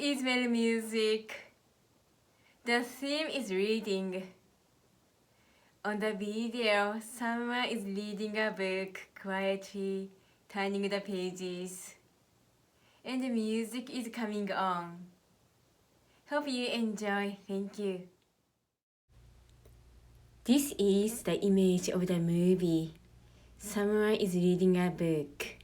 is well music. The theme is reading. On the video, someone is reading a book quietly, turning the pages. And the music is coming on. Hope you enjoy. Thank you. This is the image of the movie. Someone is reading a book.